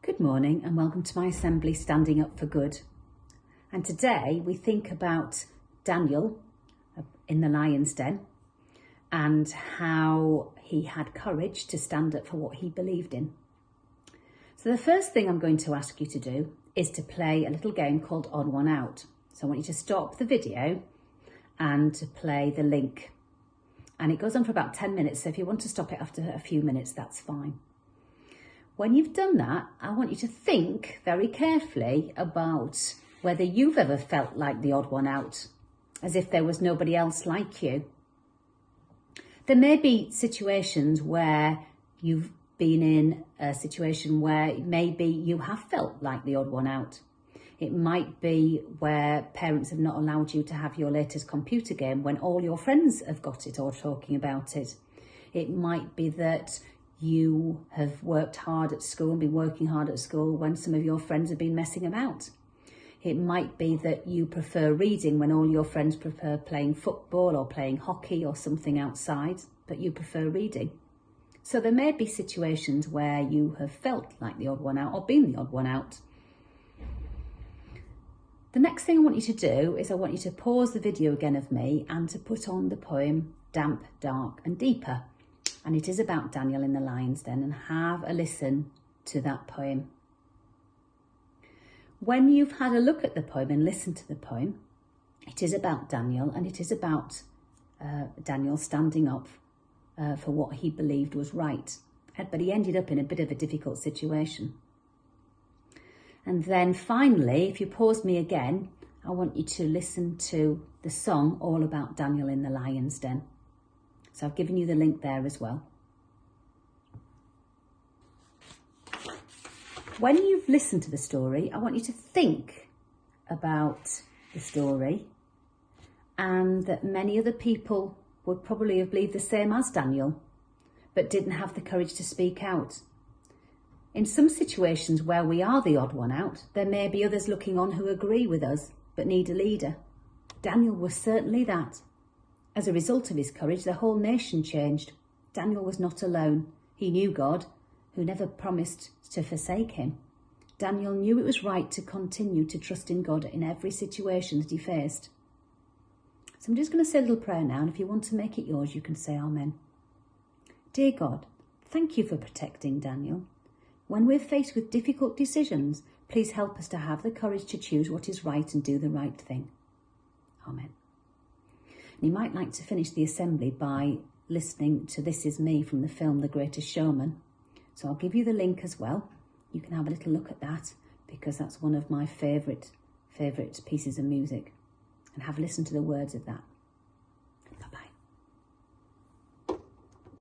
Good morning and welcome to my assembly Standing Up for Good. And today we think about Daniel in the lion's den and how he had courage to stand up for what he believed in. So the first thing I'm going to ask you to do is to play a little game called Odd One Out. So I want you to stop the video and to play the link. And it goes on for about 10 minutes, so if you want to stop it after a few minutes, that's fine. When you've done that, I want you to think very carefully about whether you've ever felt like the odd one out, as if there was nobody else like you. There may be situations where you've been in a situation where maybe you have felt like the odd one out. It might be where parents have not allowed you to have your latest computer game when all your friends have got it or talking about it. It might be that you have worked hard at school and been working hard at school when some of your friends have been messing about. It might be that you prefer reading when all your friends prefer playing football or playing hockey or something outside, but you prefer reading. So there may be situations where you have felt like the odd one out or been the odd one out. The next thing I want you to do is I want you to pause the video again of me and to put on the poem Damp, Dark and Deeper. And it is about Daniel in the lion's den, and have a listen to that poem. When you've had a look at the poem and listened to the poem, it is about Daniel, and it is about Daniel standing up for what he believed was right. But he ended up in a bit of a difficult situation. And then finally, if you pause me again, I want you to listen to the song all about Daniel in the lion's den. So I've given you the link there as well. When you've listened to the story, I want you to think about the story and that many other people would probably have believed the same as Daniel, but didn't have the courage to speak out. In some situations where we are the odd one out, there may be others looking on who agree with us, but need a leader. Daniel was certainly that. As a result of his courage, the whole nation changed. Daniel was not alone. He knew God, who never promised to forsake him. Daniel knew it was right to continue to trust in God in every situation that he faced. So I'm just going to say a little prayer now, and if you want to make it yours, you can say Amen. Dear God, thank you for protecting Daniel. When we're faced with difficult decisions, please help us to have the courage to choose what is right and do the right thing. Amen. You might like to finish the assembly by listening to This Is Me from the film The Greatest Showman. So I'll give you the link as well. You can have a little look at that because that's one of my favourite pieces of music. And have a listen to the words of that.